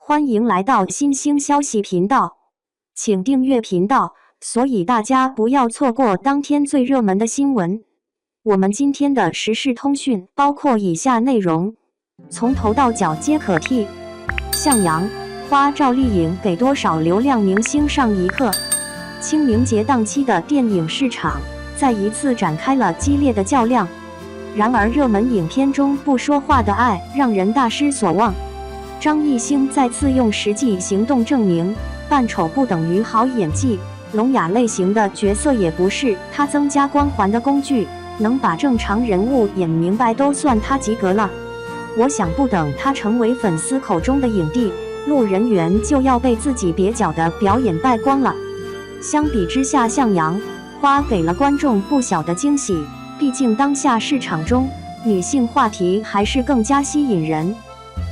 欢迎来到新兴消息频道，请订阅频道，所以大家不要错过当天最热门的新闻。我们今天的时事通讯包括以下内容，从头到脚皆可替。向阳花赵丽颖给多少流量明星上一课？清明节档期的电影市场再一次展开了激烈的较量。然而热门影片中不说话的爱让人大失所望。张艺兴再次用实际行动证明，扮丑不等于好演技，聋哑类型的角色也不是他增加光环的工具，能把正常人物演明白都算他及格了。我想不等他成为粉丝口中的影帝，路人缘就要被自己蹩脚的表演败光了。相比之下，向阳花给了观众不小的惊喜，毕竟当下市场中女性话题还是更加吸引人，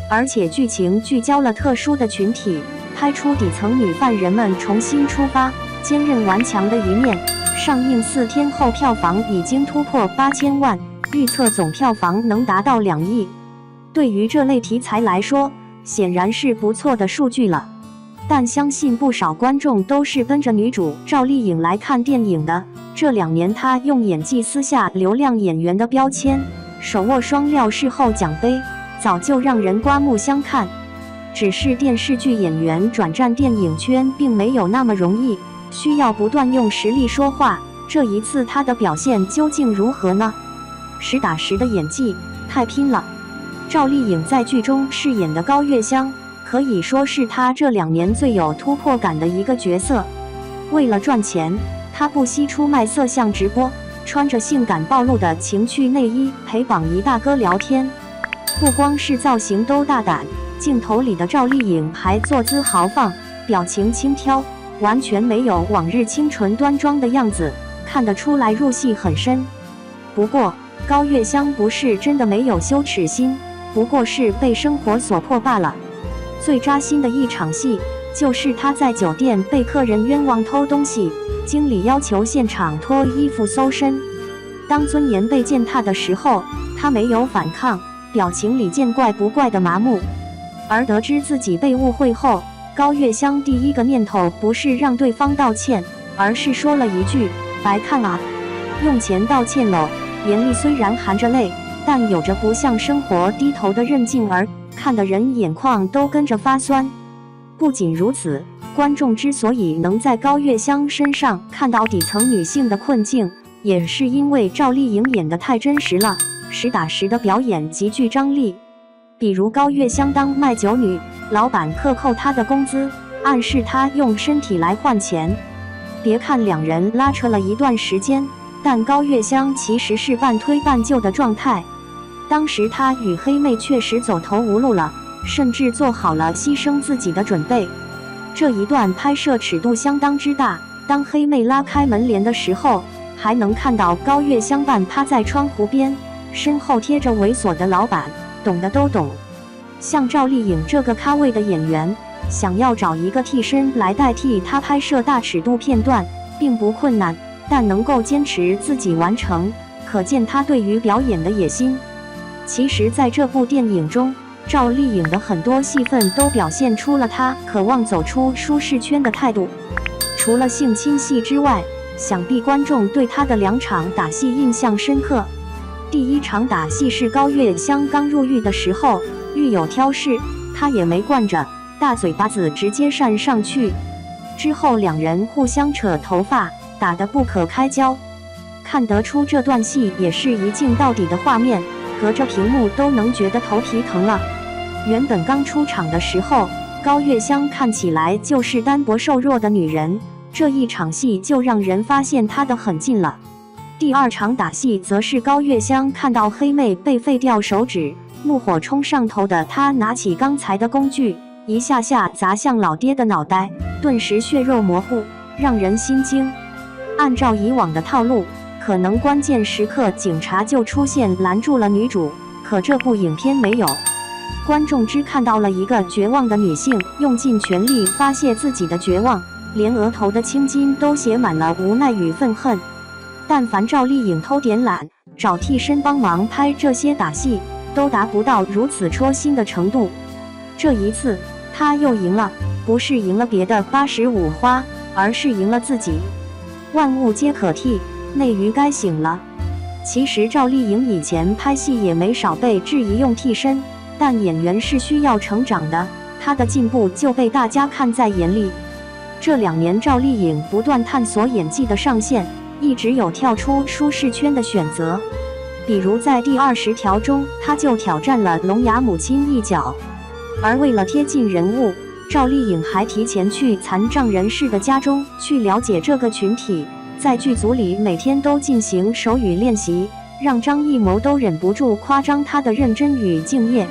而且剧情聚焦了特殊的群体，拍出底层女犯人们重新出发、坚韧顽强的一面。上映4天后，票房已经突破8000万，预测总票房能达到2亿。对于这类题材来说，显然是不错的数据了。但相信不少观众都是奔着女主赵丽颖来看电影的。这2年，她用演技撕下流量演员的标签，手握双料视后奖杯，早就让人刮目相看。只是电视剧演员转战电影圈并没有那么容易，需要不断用实力说话。这一次她的表现究竟如何呢？实打实的演技，太拼了。赵丽颖在剧中饰演的高月香，可以说是她这2年最有突破感的一个角色。为了赚钱，她不惜出卖色相直播，穿着性感暴露的情趣内衣陪榜一大哥聊天。不光是造型都大胆，镜头里的赵丽颖还坐姿豪放，表情轻佻，完全没有往日清纯端庄的样子，看得出来入戏很深。不过高月香不是真的没有羞耻心，不过是被生活所迫罢了。最扎心的一场戏就是她在酒店被客人冤枉偷东西，经理要求现场脱衣服搜身。当尊严被践踏的时候，她没有反抗，表情里见怪不怪的麻木。而得知自己被误会后，高月香第一个念头不是让对方道歉，而是说了一句白看啊，用钱道歉喽。眼里虽然含着泪，但有着不向生活低头的韧劲儿，看得人眼眶都跟着发酸。不仅如此，观众之所以能在高月香身上看到底层女性的困境，也是因为赵丽颖演得太真实了，实打实的表演极具张力。比如高月香当卖酒女，老板克扣她的工资，暗示她用身体来换钱。别看2人拉扯了一段时间，但高月香其实是半推半就的状态。当时她与黑妹确实走投无路了，甚至做好了牺牲自己的准备。这一段拍摄尺度相当之大，当黑妹拉开门帘的时候，还能看到高月香半趴在窗户边，身后贴着猥琐的老板，懂的都懂。像赵丽颖这个咖位的演员，想要找一个替身来代替她拍摄大尺度片段并不困难，但能够坚持自己完成，可见她对于表演的野心。其实在这部电影中，赵丽颖的很多戏份都表现出了她渴望走出舒适圈的态度。除了性侵戏之外，想必观众对她的2场打戏印象深刻。第一场打戏是高月香刚入狱的时候，狱友挑事，她也没惯着，大嘴巴子直接扇上去。之后2人互相扯头发，打得不可开交。看得出这段戏也是一镜到底的画面，隔着屏幕都能觉得头皮疼了。原本刚出场的时候，高月香看起来就是单薄瘦弱的女人，这一场戏就让人发现她的狠劲了。第2场打戏则是高月香看到黑妹被废掉手指，怒火冲上头的她拿起刚才的工具，一下下砸向老爹的脑袋，顿时血肉模糊，让人心惊。按照以往的套路，可能关键时刻警察就出现拦住了女主，可这部影片没有。观众只看到了一个绝望的女性用尽全力发泄自己的绝望，连额头的青筋都写满了无奈与愤恨。但凡赵丽颖偷点懒，找替身帮忙拍这些打戏，都达不到如此戳心的程度。这一次，他又赢了，不是赢了别的85花，而是赢了自己。万物皆可替，内娱该醒了。其实赵丽颖以前拍戏也没少被质疑用替身，但演员是需要成长的，她的进步就被大家看在眼里。这2年赵丽颖不断探索演技的上限，一直有跳出舒适圈的选择。比如在第20条中，她就挑战了聋哑母亲一角。而为了贴近人物，赵丽颖还提前去残障人士的家中去了解这个群体，在剧组里每天都进行手语练习，让张艺谋都忍不住夸张她的认真与敬业。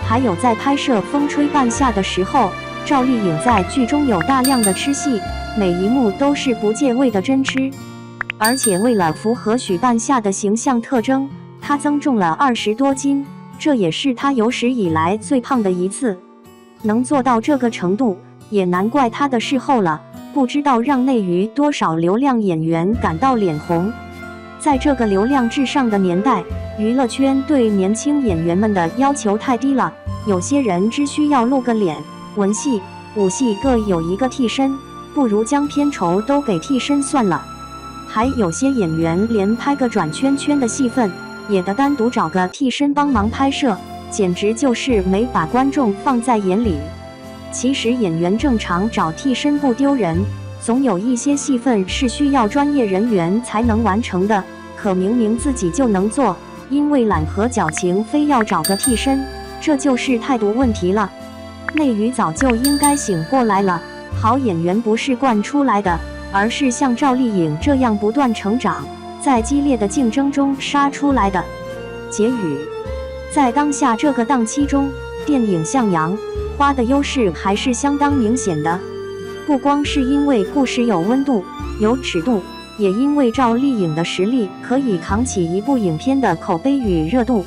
还有在拍摄《风吹半夏》的时候，赵丽颖在剧中有大量的吃戏，每一幕都是不借位的真吃。而且为了符合许半夏的形象特征，她增重了20多斤，这也是她有史以来最胖的一次。能做到这个程度，也难怪她的事后了，不知道让内娱多少流量演员感到脸红。在这个流量至上的年代，娱乐圈对年轻演员们的要求太低了，有些人只需要露个脸，文戏、武戏各有一个替身，不如将片酬都给替身算了。还有些演员连拍个转圈圈的戏份，也得单独找个替身帮忙拍摄，简直就是没把观众放在眼里。其实演员正常找替身不丢人，总有一些戏份是需要专业人员才能完成的，可明明自己就能做，因为懒和矫情非要找个替身，这就是态度问题了。内娱早就应该醒过来了，好演员不是惯出来的，而是像赵丽颖这样不断成长，在激烈的竞争中杀出来的。结语：在当下这个档期中，电影《向阳》花的优势还是相当明显的，不光是因为故事有温度、有尺度，也因为赵丽颖的实力可以扛起一部影片的口碑与热度。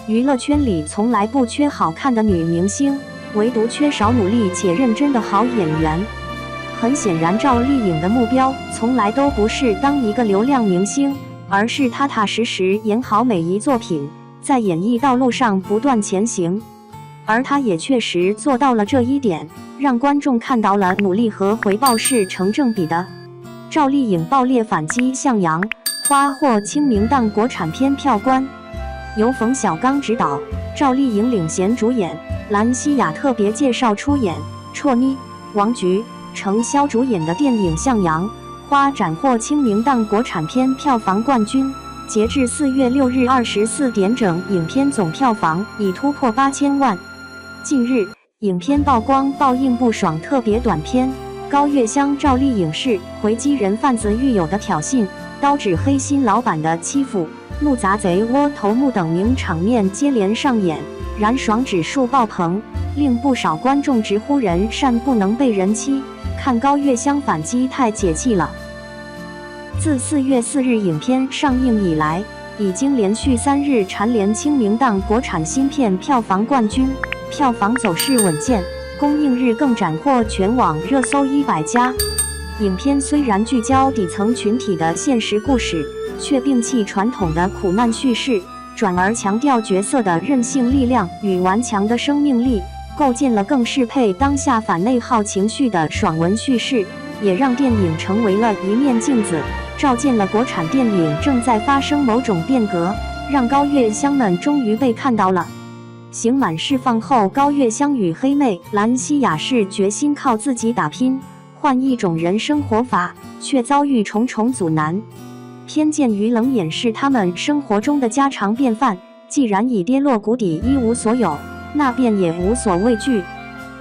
娱乐圈里从来不缺好看的女明星，唯独缺少努力且认真的好演员。很显然，赵丽颖的目标从来都不是当一个流量明星，而是踏踏实实演好每一作品，在演艺道路上不断前行。而她也确实做到了这一点，让观众看到了努力和回报是成正比的。赵丽颖爆裂反击《向阳》，花获清明档国产片票冠，由冯小刚执导，赵丽颖领衔主演，兰西亚特别介绍出演，绰妮、王菊、程潇主演的电影《向阳》花斩获清明档国产片票房冠军。截至4月6日24点整，影片总票房已突破8000万。近日，影片曝光报应不爽特别短片，高月香赵丽颖是回击人贩子狱友的挑衅，刀指黑心老板的欺负，怒砸贼窝头目等名场面接连上演，燃爽指数爆棚，令不少观众直呼人善不能被人欺，看高月香反击太解气了。自4月4日影片上映以来，已经连续3日蝉联清明档国产新片票房冠军，票房走势稳健，公映日更斩获全网热搜100家。影片虽然聚焦底层群体的现实故事，却摒弃传统的苦难叙事，转而强调角色的韧性力量与顽强的生命力，构建了更适配当下反内耗情绪的爽文叙事，也让电影成为了一面镜子，照见了国产电影正在发生某种变革，让高月香们终于被看到了。刑满释放后，高月香与黑妹兰西亚是决心靠自己打拼，换一种人生活法，却遭遇重重阻难。偏见与冷眼是他们生活中的家常便饭，既然已跌落谷底一无所有，那便也无所畏惧。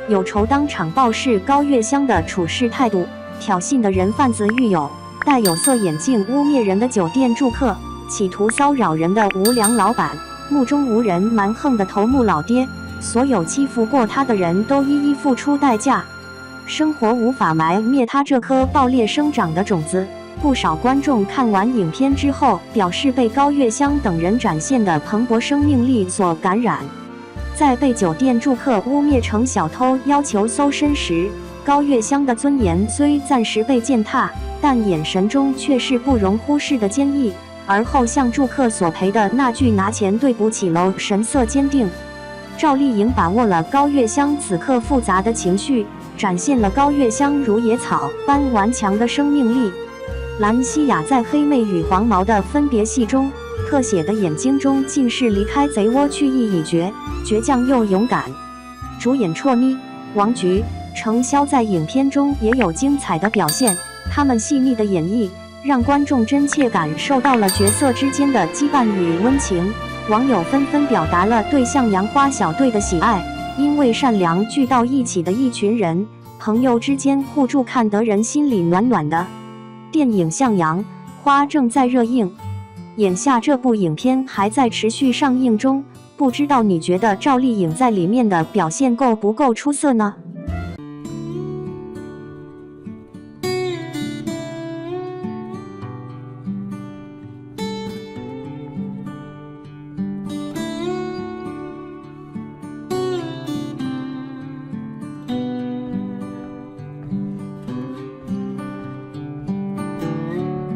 有仇当场报是高月香的处事态度，挑衅的人贩子狱友，戴有色眼镜污蔑人的酒店住客，企图骚扰人的无良老板，目中无人蛮横的头目老爹，所有欺负过他的人都一一付出代价。生活无法埋灭他这颗爆裂生长的种子。不少观众看完影片之后，表示被高月香等人展现的蓬勃生命力所感染。在被酒店住客污蔑成小偷要求搜身时，高月香的尊严虽暂时被践踏，但眼神中却是不容忽视的坚毅，而后向住客索赔的那句拿钱对不起喽神色坚定。赵丽颖把握了高月香此刻复杂的情绪，展现了高月香如野草般顽强的生命力。兰西亚在黑妹与黄毛的分别戏中，特写的眼睛中尽是离开贼窝去意已决，倔强又勇敢。主演绰妮、王菊、程潇在影片中也有精彩的表现，他们细腻的演绎让观众真切感受到了角色之间的羁绊与温情。网友纷纷表达了对向阳花小队的喜爱，因为善良聚到一起的一群人，朋友之间互助，看得人心里暖暖的。电影《向阳花》正在热映，眼下这部影片还在持续上映中，不知道你觉得赵丽颖在里面的表现够不够出色呢？